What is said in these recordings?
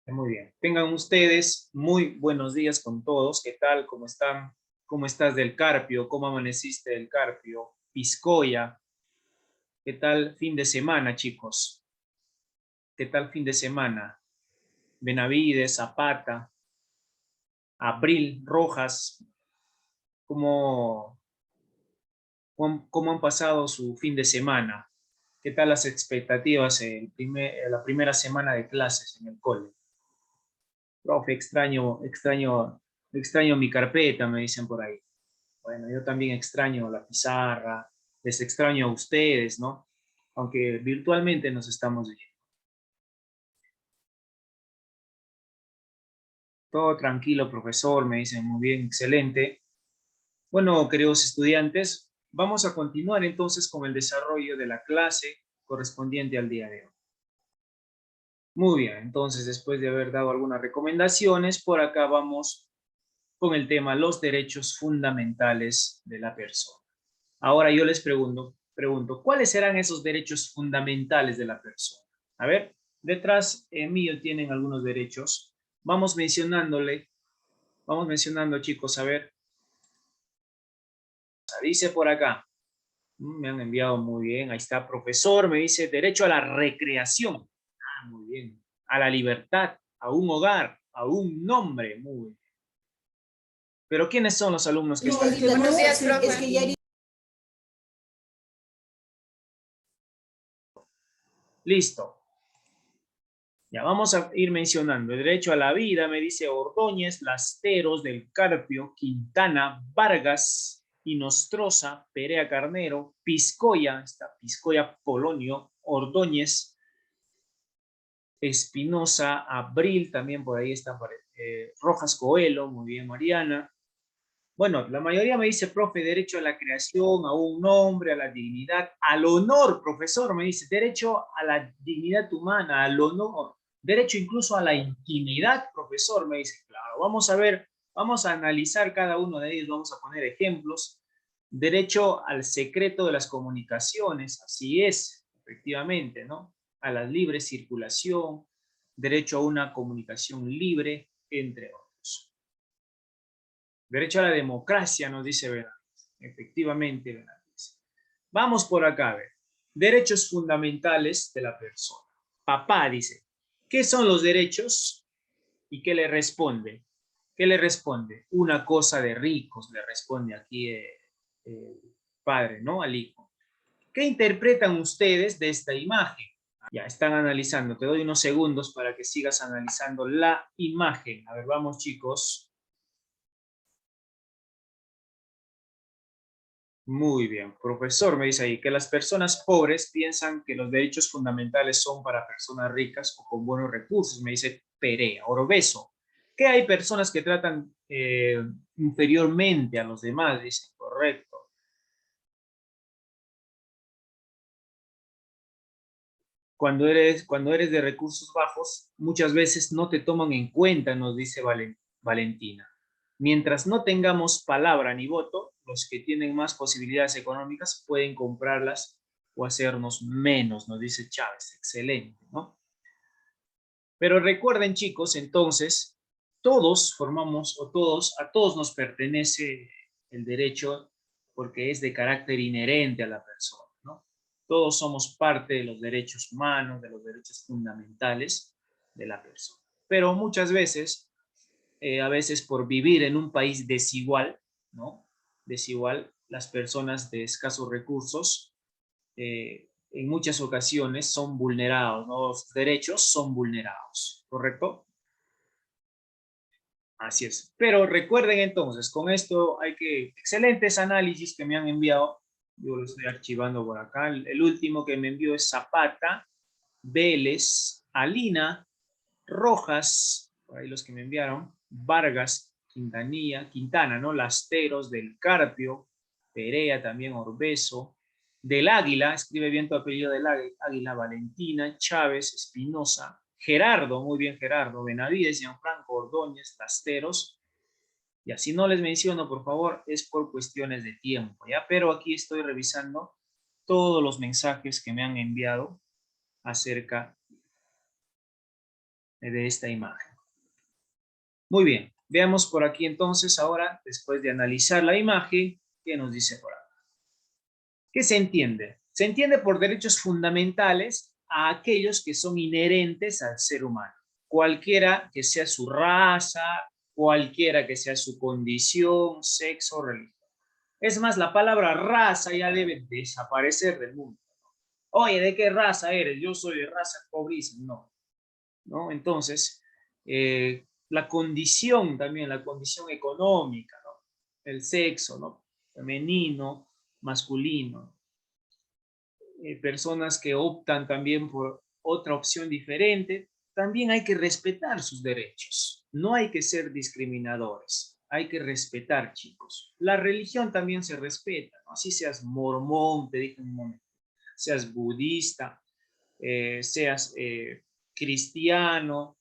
Muy bien. Tengan ustedes muy buenos días con todos. ¿Qué tal? ¿Cómo están? ¿Cómo estás del Carpio? ¿Cómo amaneciste del Carpio? Piscoya. ¿Qué tal fin de semana, chicos? ¿Qué tal fin de semana? Benavides, Zapata, Abril, Rojas. ¿Cómo, cómo han pasado su fin de semana? ¿Qué tal las expectativas la primera semana de clases en el cole? Profe, extraño mi carpeta, me dicen por ahí. Bueno, yo también extraño la pizarra, les extraño a ustedes, ¿no? Aunque virtualmente nos estamos viendo. Todo tranquilo, profesor, me dicen muy bien, excelente. Bueno, queridos estudiantes, vamos a continuar entonces con el desarrollo de la clase correspondiente al día de hoy. Muy bien, entonces después de haber dado algunas recomendaciones, por acá vamos con el tema los derechos fundamentales de la persona. Ahora yo les pregunto, ¿cuáles serán esos derechos fundamentales de la persona? A ver, detrás mío tienen algunos derechos. Vamos mencionando, chicos, a ver, dice por acá, me han enviado muy bien, ahí está, profesor, me dice derecho a la recreación. Ah, muy bien. A la libertad, a un hogar, a un nombre, muy bien. Pero ¿quiénes son los alumnos que están? Buenos días, profe. Listo. Ya vamos a ir mencionando. El derecho a la vida, me dice Ordóñez, Lasteros, del Carpio, Quintana, Vargas, Inostroza, Perea Carnero, Piscoya, está Piscoya Polonio, Ordóñez, Espinosa, Abril, también por ahí está Rojas Coelho, muy bien Mariana. Bueno, la mayoría me dice, profe, derecho a la creación, a un nombre, a la dignidad, al honor, profesor, me dice, derecho a la dignidad humana, al honor, derecho incluso a la intimidad, profesor, me dice, claro, vamos a ver, vamos a analizar cada uno de ellos, vamos a poner ejemplos. Derecho al secreto de las comunicaciones, así es, efectivamente, ¿no? A la libre circulación, derecho a una comunicación libre, entre otros. Derecho a la democracia, nos dice Benavides. Efectivamente, Benavides. Vamos por acá a ver. Derechos fundamentales de la persona. Papá dice, ¿qué son los derechos? ¿Y qué le responde? ¿Qué le responde? Una cosa de ricos, le responde aquí el padre, ¿no? Al hijo. ¿Qué interpretan ustedes de esta imagen? Ya están analizando. Te doy unos segundos para que sigas analizando la imagen. A ver, vamos, chicos. Muy bien, profesor, me dice ahí que las personas pobres piensan que los derechos fundamentales son para personas ricas o con buenos recursos, me dice Perea, Orbeso, que hay personas que tratan inferiormente a los demás, dice, correcto. Cuando eres de recursos bajos, muchas veces no te toman en cuenta, nos dice Valentina. Mientras no tengamos palabra ni voto, los que tienen más posibilidades económicas pueden comprarlas o hacernos menos, nos dice Chávez. Excelente, ¿no? Pero recuerden, chicos, entonces, todos formamos, a todos nos pertenece el derecho porque es de carácter inherente a la persona, ¿no? Todos somos parte de los derechos humanos, de los derechos fundamentales de la persona. Pero muchas veces, a veces por vivir en un país desigual, ¿no? Desigual, las personas de escasos recursos en muchas ocasiones son vulnerados, ¿no? Los derechos son vulnerados, ¿correcto? Así es. Pero recuerden entonces, con esto hay que, excelentes análisis que me han enviado, yo lo estoy archivando por acá, el último que me envió es Zapata, Vélez, Alina, Rojas, por ahí los que me enviaron, Vargas, Quintana, ¿no? Lasteros, del Carpio, Perea también, Orbeso, del Águila, escribe bien tu apellido del Águila, Valentina, Chávez, Espinosa, Gerardo, muy bien Gerardo, Benavides, Gianfranco, Ordóñez, Lasteros, y así no les menciono, por favor, es por cuestiones de tiempo, ¿ya? Pero aquí estoy revisando todos los mensajes que me han enviado acerca de esta imagen. Muy bien, veamos por aquí entonces ahora, después de analizar la imagen, ¿qué nos dice por acá? ¿Qué se entiende? Se entiende por derechos fundamentales a aquellos que son inherentes al ser humano, cualquiera que sea su raza, cualquiera que sea su condición, sexo o religión. Es más, la palabra raza ya debe desaparecer del mundo. Oye, ¿de qué raza eres? Yo soy de raza cobriza. No, ¿no? Entonces, la condición también, la condición económica, ¿no? El sexo, ¿no? Femenino, masculino. Personas que optan también por otra opción diferente, también hay que respetar sus derechos. No hay que ser discriminadores. Hay que respetar, chicos. La religión también se respeta, ¿no? Así seas mormón, te dije en un momento, seas budista, seas cristiano,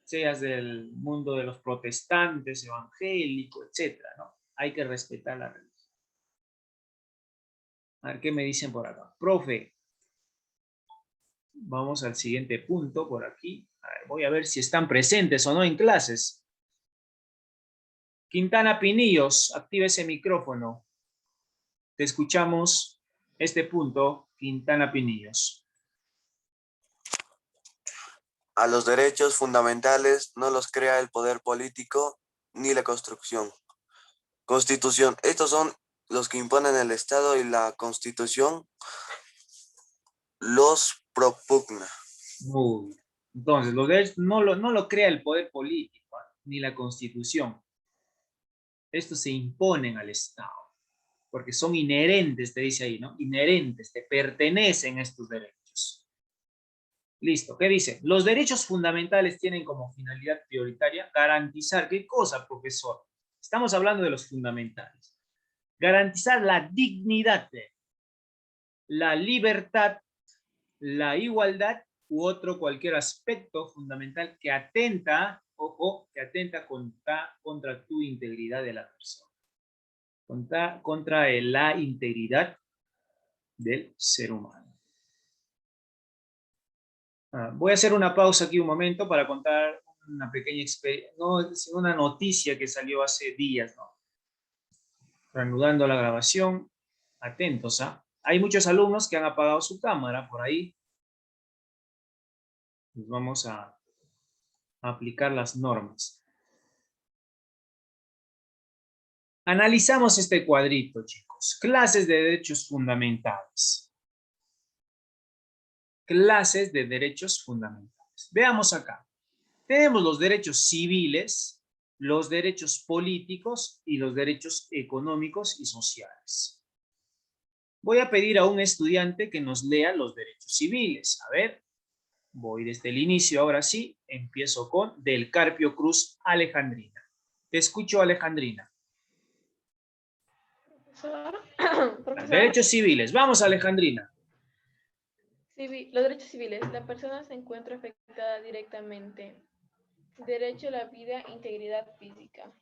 seas del mundo de los protestantes, evangélico, etcétera, ¿no? Hay que respetar la religión. A ver qué me dicen por acá. Profe, vamos al siguiente punto por aquí. A ver, voy a ver si están presentes o no en clases. Quintana Pinillos, activa ese micrófono. Te escuchamos este punto, Quintana Pinillos. A los derechos fundamentales no los crea el poder político ni la Constitución. Estos son los que imponen el Estado y la Constitución los propugna. Muy bien. Entonces, los derechos no lo crea el poder político, ni la Constitución. Estos se imponen al Estado, porque son inherentes, te dice ahí, ¿no? Inherentes, te pertenecen estos derechos. Listo, ¿qué dice? Los derechos fundamentales tienen como finalidad prioritaria garantizar, ¿qué cosa, profesor? Estamos hablando de los fundamentales. Garantizar la dignidad, la libertad, la igualdad u otro cualquier aspecto fundamental que atenta, ojo, que atenta contra tu integridad de la persona. Contra la integridad del ser humano. Voy a hacer una pausa aquí un momento para contar una pequeña experiencia, no, una noticia que salió hace días, ¿no? Reanudando la grabación, atentos, ¿ah? Hay muchos alumnos que han apagado su cámara por ahí. Pues vamos a aplicar las normas. Analizamos este cuadrito, chicos. Clases de derechos fundamentales. Clases de derechos fundamentales. Veamos acá. Tenemos los derechos civiles, los derechos políticos y los derechos económicos y sociales. Voy a pedir a un estudiante que nos lea los derechos civiles. A ver, voy desde el inicio, ahora sí, empiezo con Del Carpio Cruz Alejandrina. Te escucho, Alejandrina. Profesor, Derechos civiles. Vamos, Alejandrina. los derechos civiles. La persona se encuentra afectada directamente. Derecho a la vida e integridad física.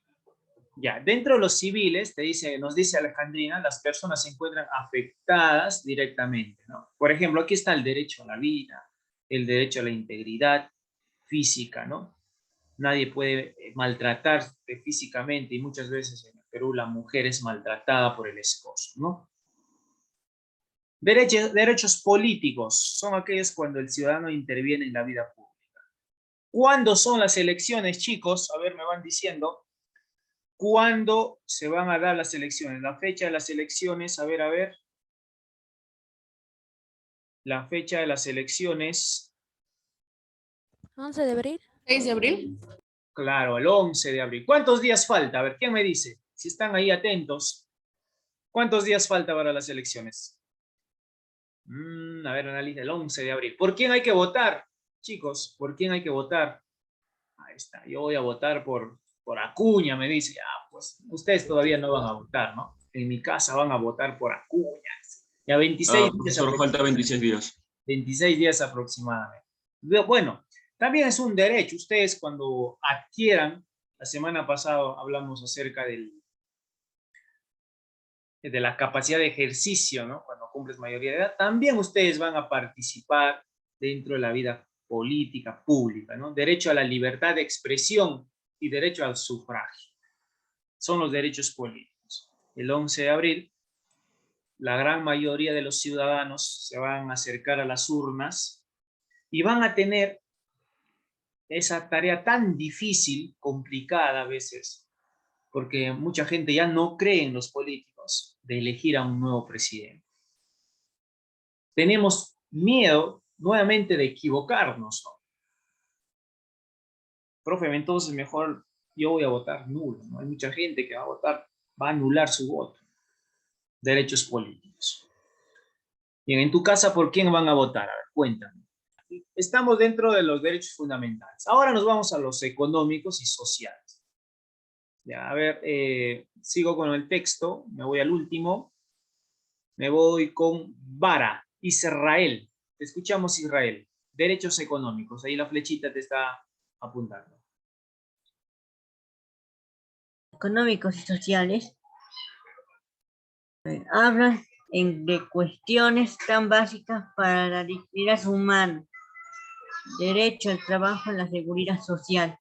Ya, dentro de los civiles, nos dice Alejandrina, las personas se encuentran afectadas directamente, ¿no? Por ejemplo, aquí está el derecho a la vida, el derecho a la integridad física, ¿no? Nadie puede maltratarse físicamente y muchas veces en el Perú la mujer es maltratada por el esposo, ¿no? Derechos políticos son aquellos cuando el ciudadano interviene en la vida pública. ¿Cuándo son las elecciones, chicos? A ver, me van diciendo. ¿Cuándo se van a dar las elecciones? La fecha de las elecciones, a ver. La fecha de las elecciones. 11 de abril. 6 de abril. Claro, el 11 de abril. ¿Cuántos días falta? A ver, ¿quién me dice? Si están ahí atentos. ¿Cuántos días falta para las elecciones? A ver, analiza el 11 de abril. ¿Por quién hay que votar? Chicos, ¿por quién hay que votar? Ahí está, yo voy a votar por Acuña, me dice. Ah, pues ustedes todavía no van a votar, ¿no? En mi casa van a votar por Acuña. Ya 26 días. Solo falta 26 días. 26 días aproximadamente. Bueno, también es un derecho. Ustedes cuando adquieran, la semana pasada hablamos acerca de la capacidad de ejercicio, ¿no? Cuando cumples mayoría de edad, también ustedes van a participar dentro de la vida política pública, ¿no? Derecho a la libertad de expresión y derecho al sufragio. Son los derechos políticos. El 11 de abril, la gran mayoría de los ciudadanos se van a acercar a las urnas y van a tener esa tarea tan difícil, complicada a veces, porque mucha gente ya no cree en los políticos, de elegir a un nuevo presidente. Tenemos miedo nuevamente de equivocarnos, ¿no? Profe, entonces mejor yo voy a votar nulo, ¿no? Hay mucha gente que va a votar, va a anular su voto. Derechos políticos. Bien, en tu casa, ¿por quién van a votar? A ver, cuéntame. Estamos dentro de los derechos fundamentales. Ahora nos vamos a los económicos y sociales. Ya, a ver, sigo con el texto, me voy al último. Me voy con Vara, Israel. Te escuchamos, Israel. Derechos económicos. Ahí la flechita te está apuntando. Económicos y sociales hablan de cuestiones tan básicas para la dignidad humana, derecho al trabajo y la seguridad social.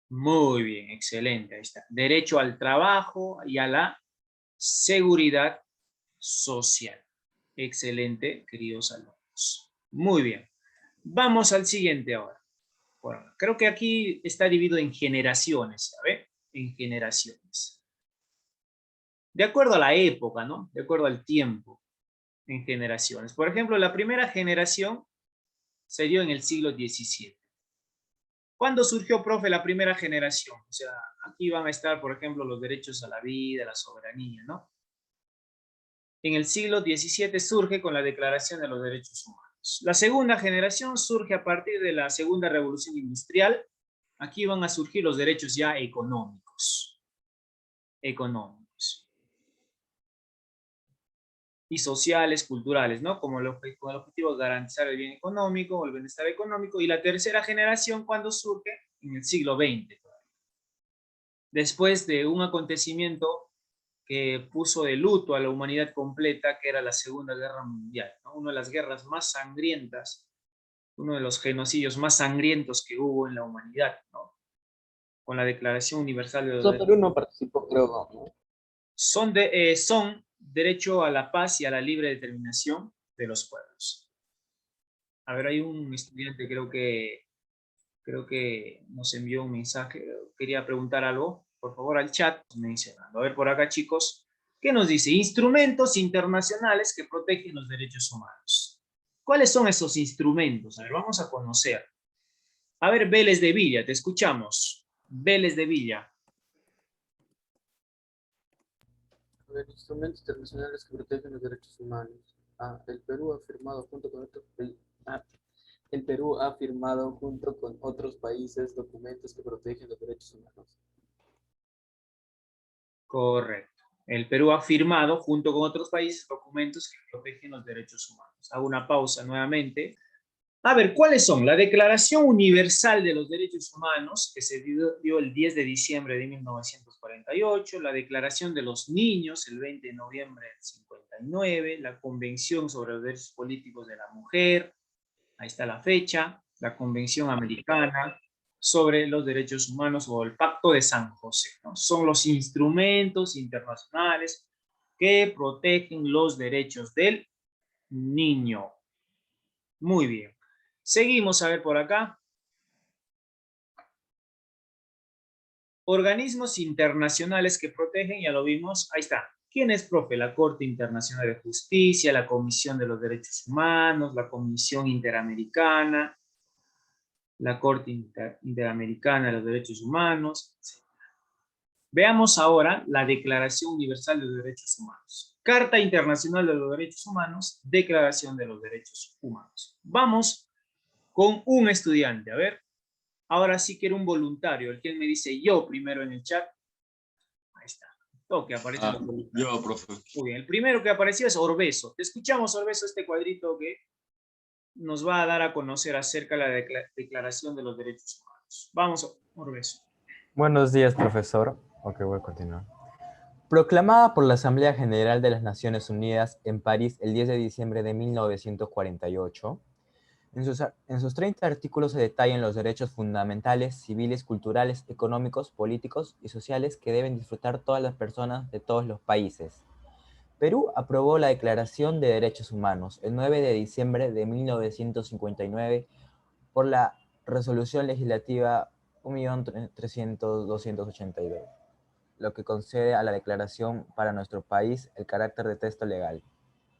Muy bien, excelente. Ahí está. Derecho al trabajo y a la seguridad social. Excelente, queridos alumnos. Muy bien. Vamos al siguiente ahora. Bueno, creo que aquí está dividido en generaciones, ¿sabe? En generaciones. De acuerdo a la época, ¿no? De acuerdo al tiempo, en generaciones. Por ejemplo, la primera generación se dio en el siglo XVII. ¿Cuándo surgió, profe, la primera generación? O sea, aquí van a estar, por ejemplo, los derechos a la vida, la soberanía, ¿no? En el siglo XVII surge con la Declaración de los Derechos Humanos. La segunda generación surge a partir de la Segunda Revolución Industrial. Aquí van a surgir los derechos ya económicos. Y sociales, culturales, ¿no? Con el objetivo de garantizar el bien económico o el bienestar económico. Y la tercera generación, cuando surge en el siglo XX. Después de un acontecimiento que puso de luto a la humanidad completa, que era la Segunda Guerra Mundial, ¿no? Una de las guerras más sangrientas, uno de los genocidios más sangrientos que hubo en la humanidad, ¿no? Con la Declaración Universal de los Derechos Perú no participó, creo, ¿no? son derecho a la paz y a la libre determinación de los pueblos. A ver, hay un estudiante, creo que nos envió un mensaje, quería preguntar algo, por favor al chat, mencionando. A ver, por acá, chicos, ¿qué nos dice? Instrumentos internacionales que protegen los derechos humanos. ¿Cuáles son esos instrumentos? A ver, vamos a conocer. A ver, Vélez de Villa, te escuchamos. Vélez de Villa. A ver, instrumentos internacionales que protegen los derechos humanos. El Perú ha firmado junto con el Perú ha firmado junto con otros países documentos que protegen los derechos humanos. Correcto. El Perú ha firmado, junto con otros países, documentos que protegen los derechos humanos. Hago una pausa nuevamente. A ver, ¿cuáles son? La Declaración Universal de los Derechos Humanos, que se dio el 10 de diciembre de 1948, la Declaración de los Niños, el 20 de noviembre del 59, la Convención sobre los Derechos Políticos de la Mujer, ahí está la fecha, la Convención Americana sobre los Derechos Humanos o el Pacto de San José, ¿no? Son los instrumentos internacionales que protegen los derechos del niño. Muy bien. Seguimos a ver por acá. Organismos internacionales que protegen, ya lo vimos, ahí está. ¿Quién es, profe? La Corte Internacional de Justicia, la Comisión de los Derechos Humanos, la Comisión Interamericana, la Corte Interamericana de los Derechos Humanos, etc. Veamos ahora la Declaración Universal de los Derechos Humanos. Carta Internacional de los Derechos Humanos, Declaración de los Derechos Humanos. Vamos con un estudiante, a ver. Ahora sí quiero un voluntario, el que me dice yo primero en el chat. Ahí está. Que aparece yo, profe. Muy bien, el primero que apareció es Orbeso. Te escuchamos, Orbeso, este cuadrito que nos va a dar a conocer acerca de la Declaración de los Derechos Humanos. Vamos, Orbeso. Buenos días, profesor. Ok, voy a continuar. Proclamada por la Asamblea General de las Naciones Unidas en París el 10 de diciembre de 1948, En sus 30 artículos se detallan los derechos fundamentales, civiles, culturales, económicos, políticos y sociales que deben disfrutar todas las personas de todos los países. Perú aprobó la Declaración de Derechos Humanos el 9 de diciembre de 1959 por la Resolución Legislativa 1.300.282, lo que concede a la declaración para nuestro país el carácter de texto legal.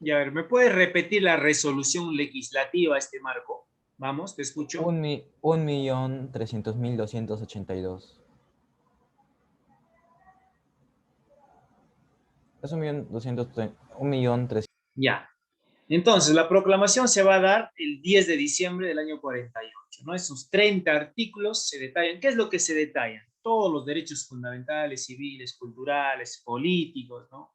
Y a ver, ¿me puedes repetir la resolución legislativa, Marco? Vamos, te escucho. 1.300.282. Es 1.300.000. Ya. Entonces, la proclamación se va a dar el 10 de diciembre del año 48, ¿no? Esos 30 artículos se detallan. ¿Qué es lo que se detallan? Todos los derechos fundamentales, civiles, culturales, políticos, ¿no?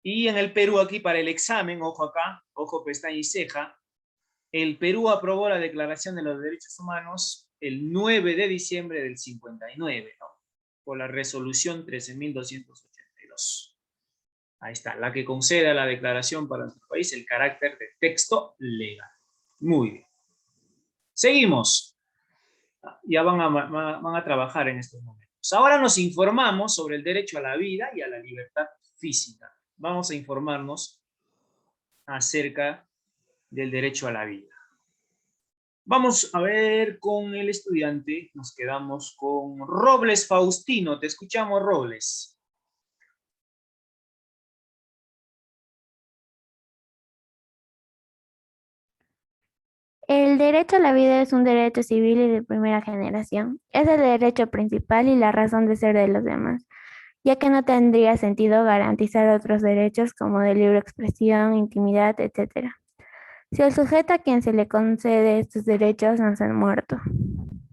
Y en el Perú, aquí para el examen, ojo acá, ojo, pestaña y ceja, el Perú aprobó la Declaración de los Derechos Humanos el 9 de diciembre del 59, ¿no? Por la resolución 13.282. Ahí está, la que concede a la declaración para nuestro país el carácter de texto legal. Muy bien. Seguimos. Ya van a trabajar en estos momentos. Ahora nos informamos sobre el derecho a la vida y a la libertad física. Vamos a informarnos acerca del derecho a la vida. Vamos a ver con el estudiante, nos quedamos con Robles Faustino. Te escuchamos, Robles. El derecho a la vida es un derecho civil y de primera generación. Es el derecho principal y la razón de ser de los demás, ya que no tendría sentido garantizar otros derechos como de libre expresión, intimidad, etc. Si el sujeto a quien se le concede estos derechos nace muerto.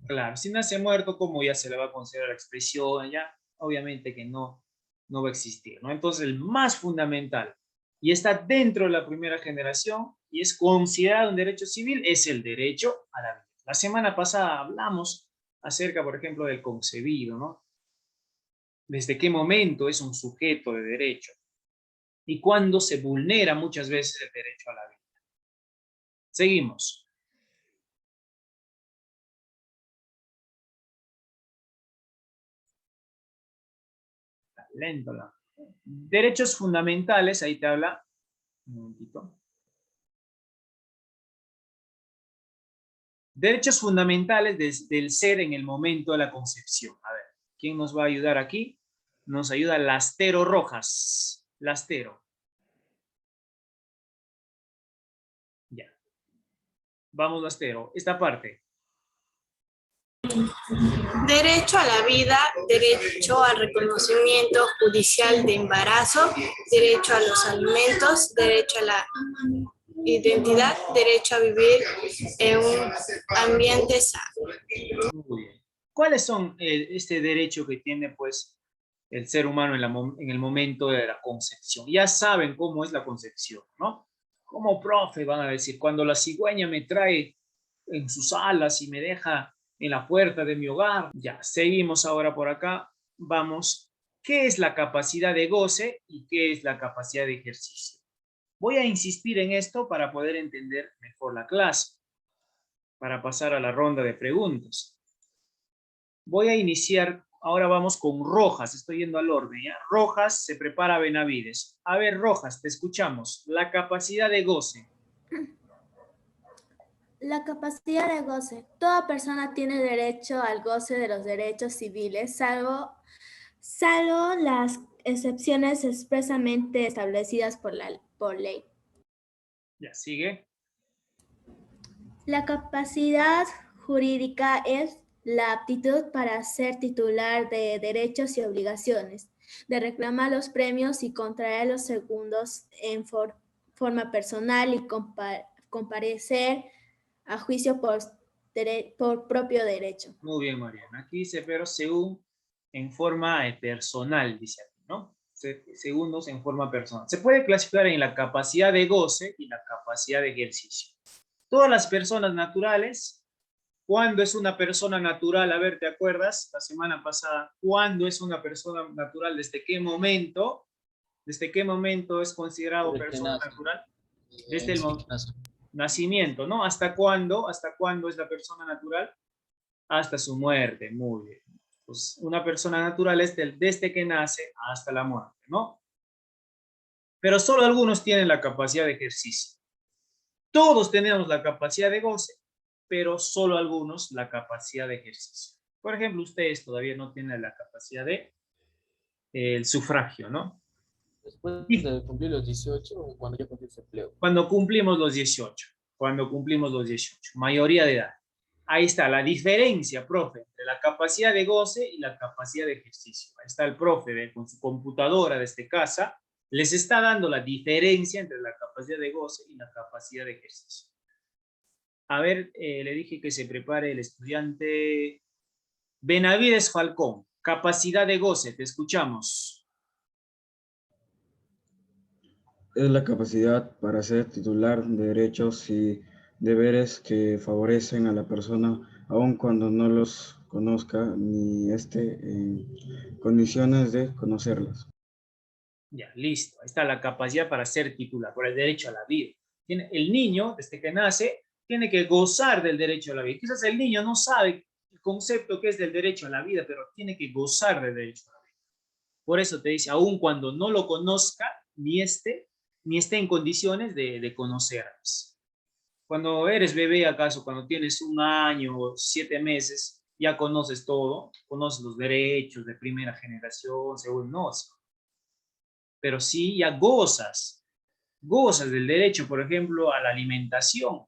Claro, si nace muerto, ¿cómo ya se le va a conceder la expresión? Ya, obviamente que no va a existir, ¿no? Entonces, el más fundamental, y está dentro de la primera generación, y es considerado un derecho civil, es el derecho a la vida. La semana pasada hablamos acerca, por ejemplo, del concebido, ¿no? Desde qué momento es un sujeto de derecho, y cuándo se vulnera muchas veces el derecho a la vida. Seguimos. Lento. Derechos fundamentales, ahí te habla. Un momentito. Derechos fundamentales del ser en el momento de la concepción. A ver, ¿quién nos va a ayudar aquí? Nos ayuda Lastero Rojas. Lastero. Ya. Vamos, Lastero. Esta parte. Derecho a la vida, derecho al reconocimiento judicial de embarazo, derecho a los alimentos, derecho a la identidad, derecho a vivir en un ambiente sano. Muy bien. ¿Cuáles son este derecho que tiene, pues, el ser humano en el momento de la concepción? Ya saben cómo es la concepción, ¿no? Como profe van a decir, cuando la cigüeña me trae en sus alas y me deja en la puerta de mi hogar. Ya, seguimos ahora por acá. Vamos. ¿Qué es la capacidad de goce y qué es la capacidad de ejercicio? Voy a insistir en esto para poder entender mejor la clase, para pasar a la ronda de preguntas. Voy a iniciar, ahora vamos con Rojas, estoy yendo al orden, ¿ya? Rojas, se prepara Benavides. A ver, Rojas, te escuchamos. La capacidad de goce. La capacidad de goce. Toda persona tiene derecho al goce de los derechos civiles, salvo las excepciones expresamente establecidas por ley. Ya, sigue. La capacidad jurídica es la aptitud para ser titular de derechos y obligaciones, de reclamar los premios y contraer los segundos en forma personal y comparecer a juicio por propio derecho. Muy bien, Mariana. Aquí dice, pero según en forma personal, dice aquí, ¿no? Segundos en forma personal. Se puede clasificar en la capacidad de goce y la capacidad de ejercicio. Todas las personas naturales, ¿cuándo es una persona natural? A ver, ¿te acuerdas? La semana pasada, ¿cuándo es una persona natural? ¿Desde qué momento? ¿Desde qué momento es considerado persona natural? Nacimiento, ¿no? ¿Hasta cuándo? ¿Hasta cuándo es la persona natural? Hasta su muerte, muy bien. Pues una persona natural es desde que nace hasta la muerte, ¿no? Pero solo algunos tienen la capacidad de ejercicio. Todos tenemos la capacidad de goce, pero solo algunos la capacidad de ejercicio. Por ejemplo, ustedes todavía no tienen la capacidad de el sufragio, ¿no? Después de cumplir los 18 o cuando ya cumplí su empleo. Cuando cumplimos los 18, cuando cumplimos los 18, mayoría de edad. Ahí está la diferencia, profe, entre la capacidad de goce y la capacidad de ejercicio. Ahí está el profe con su computadora desde casa, les está dando la diferencia entre la capacidad de goce y la capacidad de ejercicio. A ver, le dije que se prepare el estudiante Benavides Falcón. Capacidad de goce, te escuchamos. Es la capacidad para ser titular de derechos y deberes que favorecen a la persona aun cuando no los conozca ni esté en condiciones de conocerlas. Ya, listo. Ahí está la capacidad para ser titular, por el derecho a la vida. El niño, desde que nace, tiene que gozar del derecho a la vida. Quizás el niño no sabe el concepto que es del derecho a la vida, pero tiene que gozar del derecho a la vida. Por eso te dice, aun cuando no lo conozca, ni esté en condiciones de conocerlas. Cuando eres bebé, acaso, cuando tienes 1 año o 7 meses, ya conoces todo, conoces los derechos de primera generación, según no, pero sí ya gozas del derecho, por ejemplo, a la alimentación,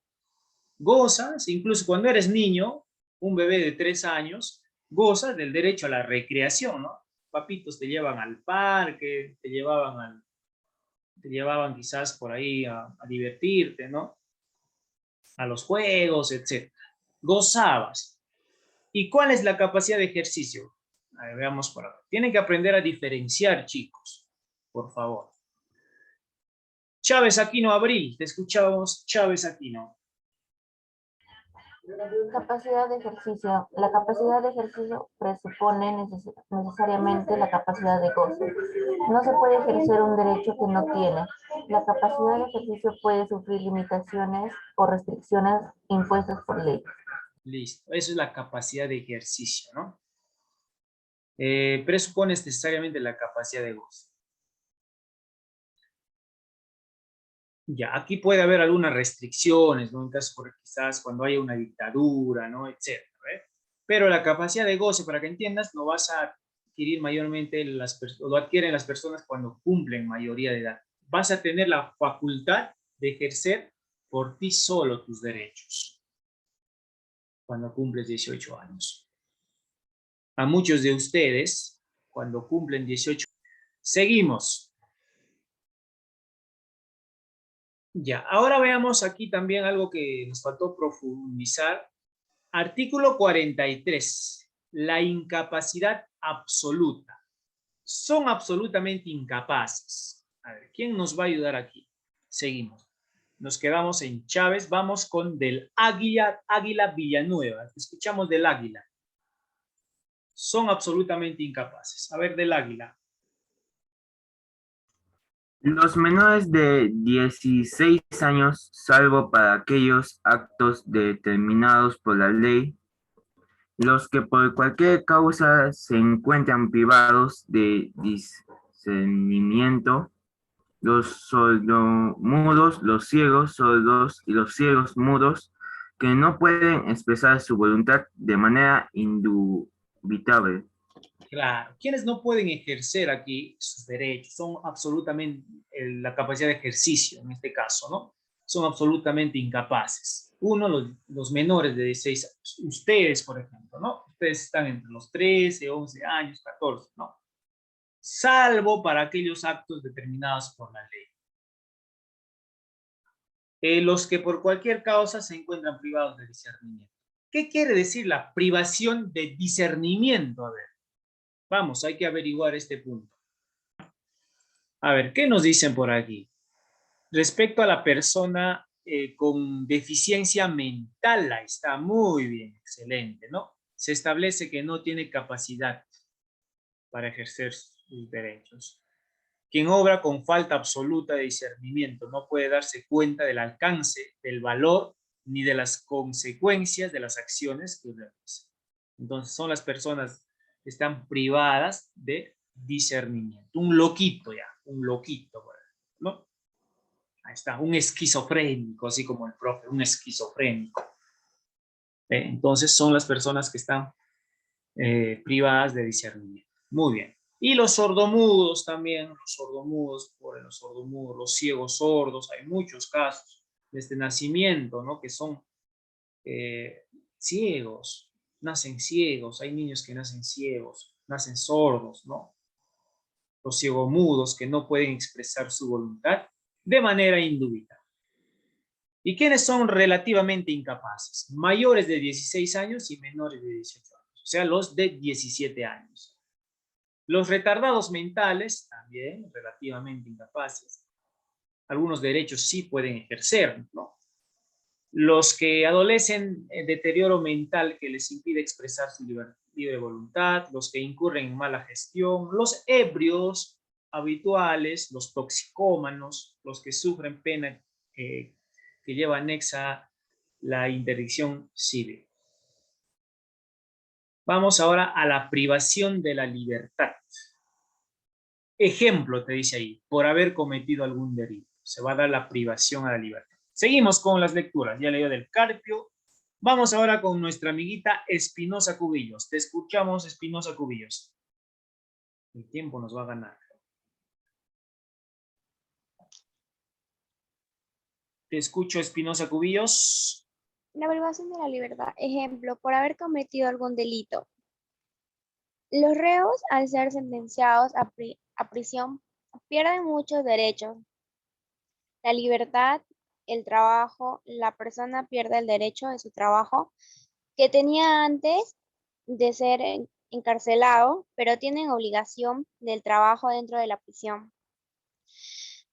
gozas, incluso cuando eres niño, un bebé de 3 años, gozas del derecho a la recreación, ¿no? Papitos te llevan al parque, te llevaban quizás por ahí a divertirte, ¿no? A los juegos, etc. Gozabas. ¿Y cuál es la capacidad de ejercicio? A ver, veamos por acá. Tienen que aprender a diferenciar, chicos, por favor. Chávez Aquino Abril, te escuchamos, Chávez Aquino. Capacidad de ejercicio. La capacidad de ejercicio presupone necesariamente la capacidad de goce. No se puede ejercer un derecho que no tiene. La capacidad de ejercicio puede sufrir limitaciones o restricciones impuestas por ley. Listo, eso es la capacidad de ejercicio, ¿no? Presupone necesariamente la capacidad de goce. Ya, aquí puede haber algunas restricciones, ¿no? En caso, por quizás cuando haya una dictadura, ¿no? Etcétera, ¿eh? Pero la capacidad de goce, para que entiendas, lo vas a adquirir mayormente, lo adquieren las personas cuando cumplen mayoría de edad. Vas a tener la facultad de ejercer por ti solo tus derechos cuando cumples 18 años. A muchos de ustedes, cuando cumplen 18, seguimos. Ya, ahora veamos aquí también algo que nos faltó profundizar. Artículo 43. La incapacidad absoluta. Son absolutamente incapaces. A ver, ¿quién nos va a ayudar aquí? Seguimos. Nos quedamos en Chávez. Vamos con del Águila Villanueva. Escuchamos del Águila. Son absolutamente incapaces. A ver, del Águila. Los menores de 16 años, salvo para aquellos actos determinados por la ley, los que por cualquier causa se encuentran privados de discernimiento, los sordomudos, los ciegos sordos y los ciegos mudos, que no pueden expresar su voluntad de manera indubitable. Claro, quienes no pueden ejercer aquí sus derechos son absolutamente la capacidad de ejercicio, en este caso, ¿no? Son absolutamente incapaces. Uno, los menores de 16 años. Ustedes, por ejemplo, ¿no? Ustedes están entre los 13, 11 años, 14, ¿no? Salvo para aquellos actos determinados por la ley. Los que por cualquier causa se encuentran privados de discernimiento. ¿Qué quiere decir la privación de discernimiento? A ver. Vamos, hay que averiguar este punto. A ver, ¿qué nos dicen por aquí? Respecto a la persona con deficiencia mental, ahí está muy bien, excelente, ¿no? Se establece que no tiene capacidad para ejercer sus derechos. Quien obra con falta absoluta de discernimiento no puede darse cuenta del alcance, del valor, ni de las consecuencias de las acciones que realiza. Entonces son las personas que están privadas de discernimiento. Un loquito ya, un loquito, ¿no? Ahí está, un esquizofrénico, así como el profe, un esquizofrénico. Entonces son las personas que están privadas de discernimiento. Muy bien. Y los sordomudos también, los sordomudos, los ciegos sordos, hay muchos casos desde nacimiento, ¿no? Que son ciegos, nacen ciegos, hay niños que nacen ciegos, nacen sordos, ¿no? Los ciegomudos que no pueden expresar su voluntad de manera indubitable. ¿Y quiénes son relativamente incapaces? Mayores de 16 años y menores de 18 años, o sea, los de 17 años. Los retardados mentales, también relativamente incapaces. Algunos derechos sí pueden ejercer, ¿no? Los que adolecen deterioro mental que les impide expresar su libre voluntad, los que incurren en mala gestión, los ebrios habituales, los toxicómanos, los que sufren pena que lleva anexa la interdicción civil. Vamos ahora a la privación de la libertad. Ejemplo, te dice ahí, por haber cometido algún delito. Se va a dar la privación a la libertad. Seguimos con las lecturas. Ya leí del Carpio. Vamos ahora con nuestra amiguita Espinosa Cubillos. Te escuchamos, Espinosa Cubillos. El tiempo nos va a ganar. Te escucho, Espinosa Cubillos. La privación de la libertad. Ejemplo, por haber cometido algún delito. Los reos, al ser sentenciados a prisión, pierden muchos derechos. La libertad, el trabajo, la persona pierde el derecho de su trabajo que tenía antes de ser encarcelado, pero tienen obligación del trabajo dentro de la prisión.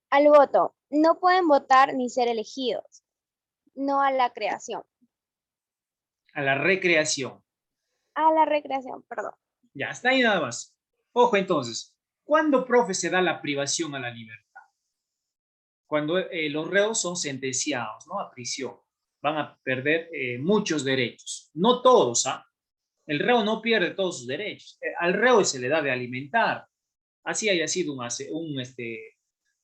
Al voto, no pueden votar ni ser elegidos. No a la creación. A la recreación. A la recreación, perdón. Ya, está ahí nada más. Ojo entonces, ¿cuándo, profe, se da la privación a la libertad? Cuando los reos son sentenciados, ¿no? A prisión. Van a perder muchos derechos. No todos, ¿ah? El reo no pierde todos sus derechos. Al reo se le da de alimentar. Así haya sido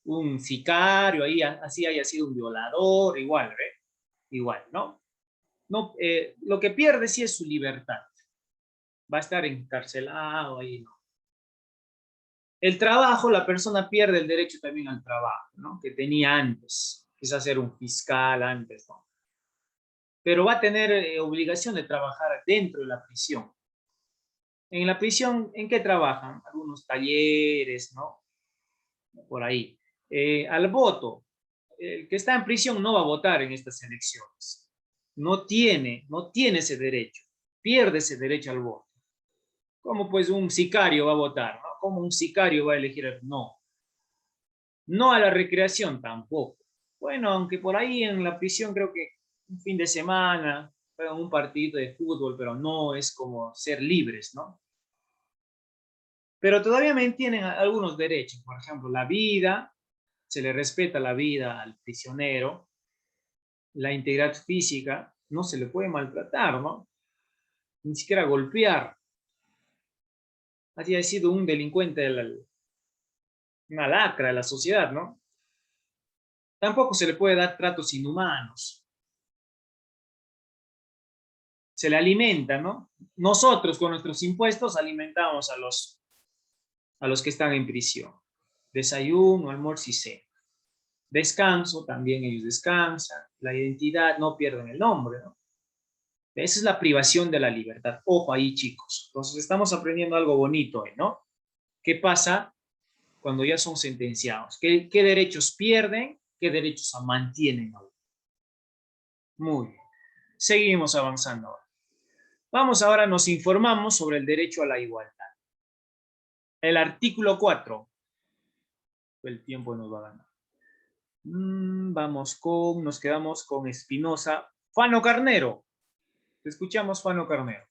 un sicario, así haya sido un violador, igual, ¿ve? Igual, ¿no? No, lo que pierde sí es su libertad. Va a estar encarcelado ahí, ¿no? El trabajo, la persona pierde el derecho también al trabajo, ¿no? Que tenía antes, quizás ser un fiscal antes, ¿no? Pero va a tener obligación de trabajar dentro de la prisión. En la prisión, ¿en qué trabajan? Algunos talleres, ¿no? Por ahí. Al voto, el que está en prisión no va a votar en estas elecciones. No tiene ese derecho. Pierde ese derecho al voto. ¿Cómo pues un sicario va a votar? ¿No? ¿Cómo un sicario va a elegir? No. No a la recreación tampoco. Bueno, aunque por ahí en la prisión creo que un fin de semana juegan un partido de fútbol, pero no es como ser libres, ¿no? Pero todavía mantienen algunos derechos. Por ejemplo, la vida, se le respeta la vida al prisionero. La integridad física, no se le puede maltratar, ¿no? Ni siquiera golpear. Así ha sido un delincuente, una lacra de la sociedad, ¿no? Tampoco se le puede dar tratos inhumanos. Se le alimenta, ¿no? Nosotros con nuestros impuestos alimentamos a los que están en prisión. Desayuno, almuerzo y cena. Descanso, también ellos descansan. La identidad, no pierden el nombre, ¿no? Esa es la privación de la libertad. Ojo ahí, chicos. Entonces estamos aprendiendo algo bonito hoy, ¿no? ¿Qué pasa cuando ya son sentenciados? ¿Qué derechos pierden? ¿Qué derechos mantienen ahora? Muy bien. Seguimos avanzando ahora. Vamos ahora, nos informamos sobre el derecho a la igualdad. El artículo 4. El tiempo nos va a ganar. Nos quedamos con Espinosa. Fano Carnero. Te escuchamos, Fano Carnero.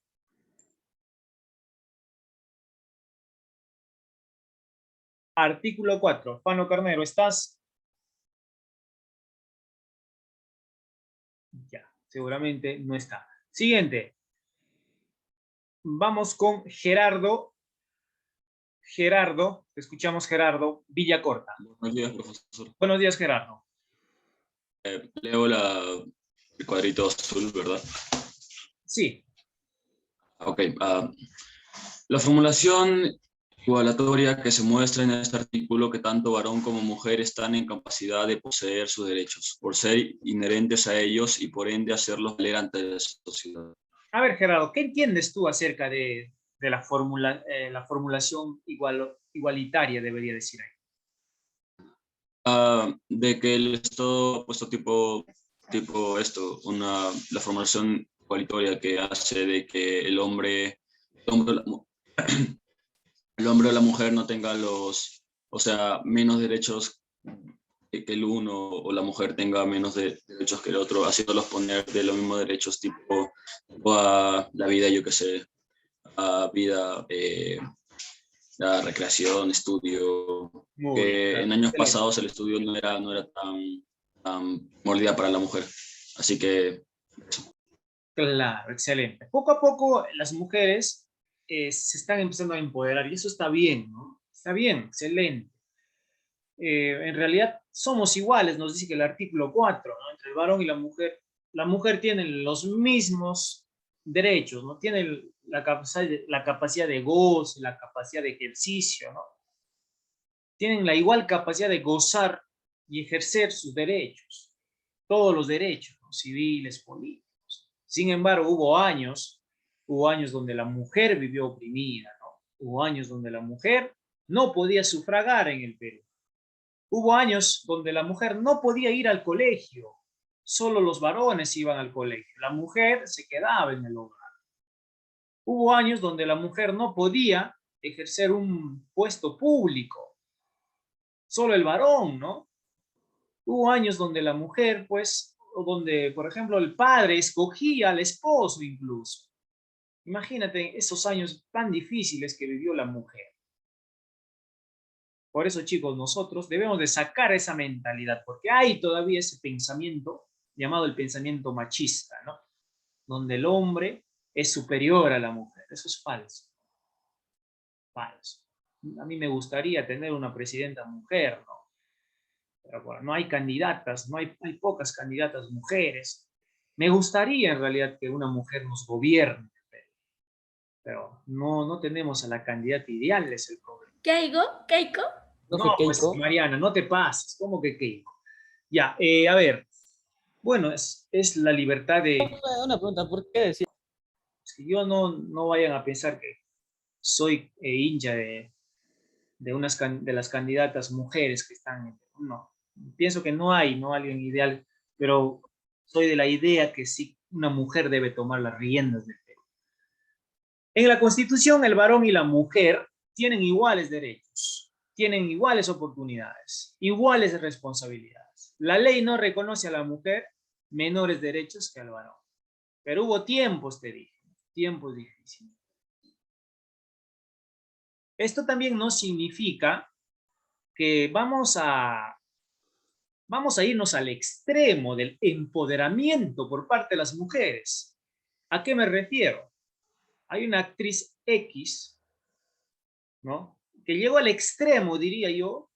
Artículo 4. Fano Carnero, ¿estás? Ya, seguramente no está. Siguiente. Vamos con Gerardo. Gerardo, te escuchamos, Gerardo Villacorta. Buenos días, profesor. Buenos días, Gerardo. Leo el cuadrito azul, ¿verdad? Sí. Ok. La formulación igualatoria que se muestra en este artículo que tanto varón como mujer están en capacidad de poseer sus derechos, por ser inherentes a ellos y por ende hacerlos valer ante la sociedad. A ver, Gerardo, ¿qué entiendes tú acerca de la formulación igualitaria, debería decir ahí? De que el Estado ha puesto tipo esto, la formulación igualitaria que hace de que el hombre o la mujer no tenga menos derechos que el uno, o la mujer tenga menos derechos que el otro, haciéndolos poner de los mismos derechos tipo a la vida, yo qué sé, a vida, la recreación, estudio, que en años pasados el estudio no era tan mordida para la mujer. Así que eso. Claro, excelente. Poco a poco las mujeres se están empezando a empoderar y eso está bien, ¿no? Está bien, excelente. En realidad somos iguales, nos dice que el artículo 4, ¿no? Entre el varón y la mujer tiene los mismos derechos, ¿no? Tiene la capacidad de goce, la capacidad de ejercicio, ¿no? Tienen la igual capacidad de gozar y ejercer sus derechos, todos los derechos, ¿no? Civiles, políticos. Sin embargo, hubo años donde la mujer vivió oprimida, ¿no? Hubo años donde la mujer no podía sufragar en el Perú. Hubo años donde la mujer no podía ir al colegio, solo los varones iban al colegio, la mujer se quedaba en el hogar. Hubo años donde la mujer no podía ejercer un puesto público, solo el varón, ¿no? Hubo años donde la mujer, pues, o donde, por ejemplo, el padre escogía al esposo incluso. Imagínate esos años tan difíciles que vivió la mujer. Por eso, chicos, nosotros debemos de sacar esa mentalidad, porque hay todavía ese pensamiento llamado el pensamiento machista, ¿no? Donde el hombre es superior a la mujer. Eso es falso. Falso. A mí me gustaría tener una presidenta mujer, ¿no? Pero bueno, no hay candidatas, hay pocas candidatas mujeres. Me gustaría en realidad que una mujer nos gobierne, pero no tenemos a la candidata ideal, es el problema. ¿Keiko? No, pues Mariana, no te pases. ¿Cómo que Keiko? Ya, a ver. Bueno, es la libertad de... Una pregunta, ¿por qué decir? Es que yo no vayan a pensar que soy hincha de las candidatas mujeres que están... No, pienso que no hay alguien ideal, pero soy de la idea que sí, una mujer debe tomar las riendas del Perú. En la Constitución, el varón y la mujer tienen iguales derechos, tienen iguales oportunidades, iguales responsabilidades. La ley no reconoce a la mujer menores derechos que al varón. Pero hubo tiempos, te dije, tiempos difíciles. Esto también no significa que vamos a irnos al extremo del empoderamiento por parte de las mujeres. ¿A qué me refiero? Hay una actriz X, ¿no? Que llegó al extremo, diría yo,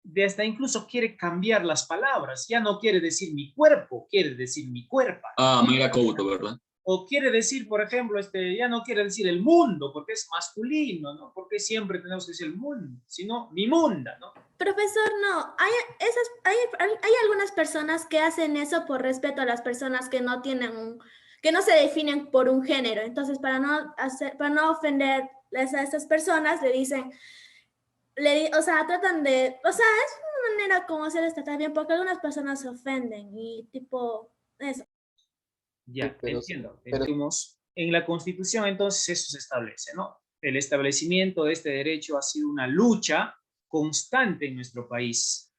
de hasta incluso quiere cambiar las palabras. Ya no quiere decir mi cuerpo, quiere decir mi cuerpo. Mayra Couto, ¿verdad? O quiere decir, por ejemplo, ya no quiere decir el mundo, porque es masculino, ¿no? Porque siempre tenemos que decir el mundo, sino mi munda, ¿no? Profesor, no. Hay algunas personas que hacen eso por respeto a las personas que no tienen que no se definen por un género. Entonces, para no ofender a esas personas, le dicen, tratan de, es una manera como se les trata bien, porque algunas personas se ofenden y tipo, eso. Ya, entiendo. En la Constitución, entonces, eso se establece, ¿no? El establecimiento de este derecho ha sido una lucha constante en nuestro país,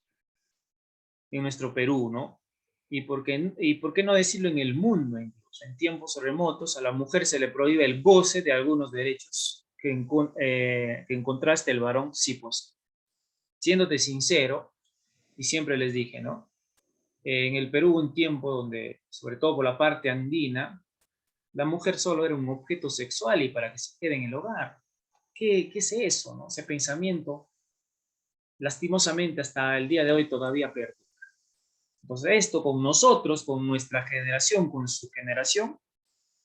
en nuestro Perú, ¿no? ¿Y por qué no decirlo en el mundo incluso? En tiempos remotos a la mujer se le prohíbe el goce de algunos derechos que en contraste el varón sí posee. siéndote sincero, y siempre les dije, ¿no? En el Perú hubo un tiempo donde, sobre todo por la parte andina, la mujer solo era un objeto sexual y para que se quede en el hogar. ¿Qué es eso, no? Ese pensamiento, lastimosamente, hasta el día de hoy todavía perdura. Entonces, esto con nosotros, con nuestra generación, con su generación,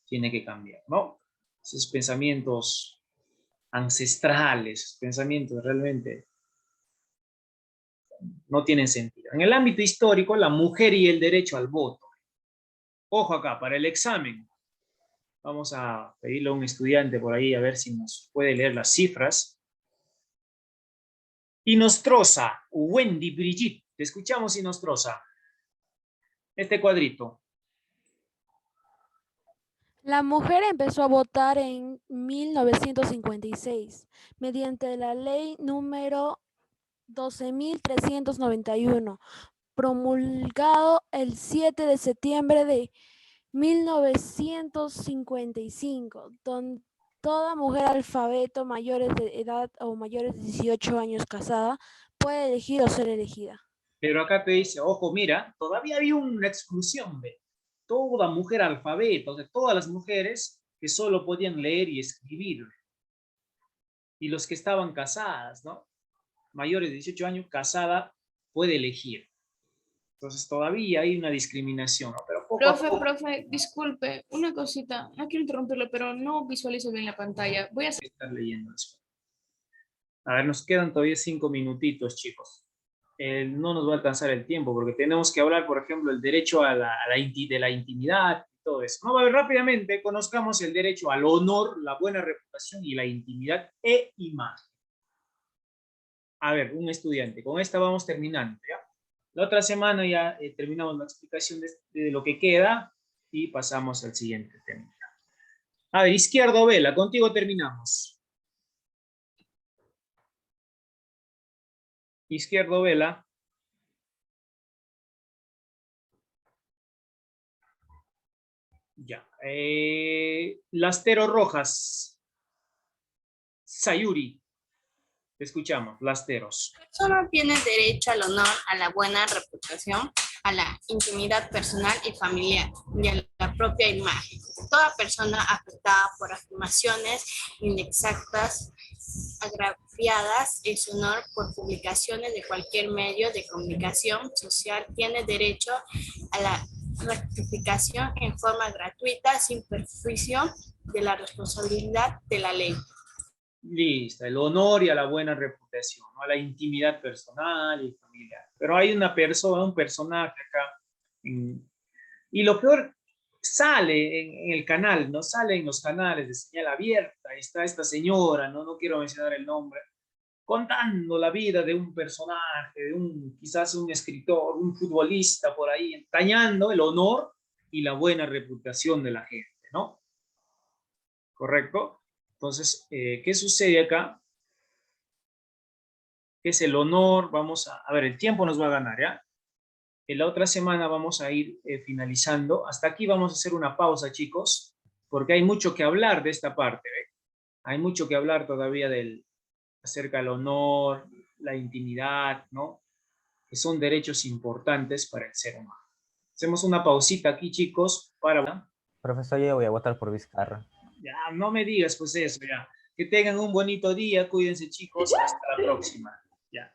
tiene que cambiar, ¿no? Esos pensamientos ancestrales, pensamientos realmente no tienen sentido. En el ámbito histórico, la mujer y el derecho al voto. Ojo acá, para el examen, vamos a pedirle a un estudiante por ahí a ver si nos puede leer las cifras. Inostroza, Wendy Brigitte, te escuchamos, Inostroza. Este cuadrito. La mujer empezó a votar en 1956 mediante la ley número 12.391, promulgado el 7 de septiembre de 1955, donde toda mujer alfabeto mayores de edad o mayores de 18 años casada puede elegir o ser elegida. Pero acá te dice, ojo, mira, todavía había una exclusión de toda mujer alfabeto, de todas las mujeres que solo podían leer y escribir. Y los que estaban casadas, ¿no? Mayores de 18 años, casada, puede elegir. Entonces todavía hay una discriminación, ¿no? Pero poco a poco... Profe, disculpe, una cosita, no quiero interrumpirlo, pero no visualizo bien la pantalla. Voy a estar leyendo eso. A ver, nos quedan todavía 5 minutitos, chicos. No nos va a alcanzar el tiempo porque tenemos que hablar, por ejemplo, el derecho de la intimidad y todo eso. No, a ver, rápidamente conozcamos el derecho al honor, la buena reputación y la intimidad e imagen. A ver, un estudiante, con esta vamos terminando, ¿ya? La otra semana ya terminamos la explicación de lo que queda y pasamos al siguiente tema. A ver, Izquierdo Vela, contigo terminamos. Izquierdo Vela. Ya. Lastero Rojas. Sayuri. Te escuchamos, Lasteros. La persona tiene derecho al honor, a la buena reputación, a la intimidad personal y familiar y a la propia imagen. Toda persona afectada por afirmaciones inexactas, agraviadas en su honor por publicaciones de cualquier medio de comunicación social tiene derecho a la rectificación en forma gratuita sin perjuicio de la responsabilidad de la ley. Listo, el honor y a la buena reputación, ¿no? A la intimidad personal y familiar. Pero hay una persona, un personaje acá, y lo peor, sale en el canal, ¿no? Sale en los canales de señal abierta, está esta señora, no quiero mencionar el nombre, contando la vida de un personaje, de quizás un escritor, un futbolista por ahí, dañando el honor y la buena reputación de la gente, ¿no? ¿Correcto? Entonces, ¿qué sucede acá? ¿Qué es el honor? Vamos a ver, el tiempo nos va a ganar, ¿ya? En la otra semana vamos a ir finalizando. Hasta aquí vamos a hacer una pausa, chicos, porque hay mucho que hablar de esta parte, ¿eh? Hay mucho que hablar todavía acerca del honor, la intimidad, ¿no? Que son derechos importantes para el ser humano. Hacemos una pausita aquí, chicos, para... Profesor, yo voy a votar por Vizcarra. Ya, no me digas pues eso, ya. Que tengan un bonito día, cuídense chicos, hasta la próxima. Ya.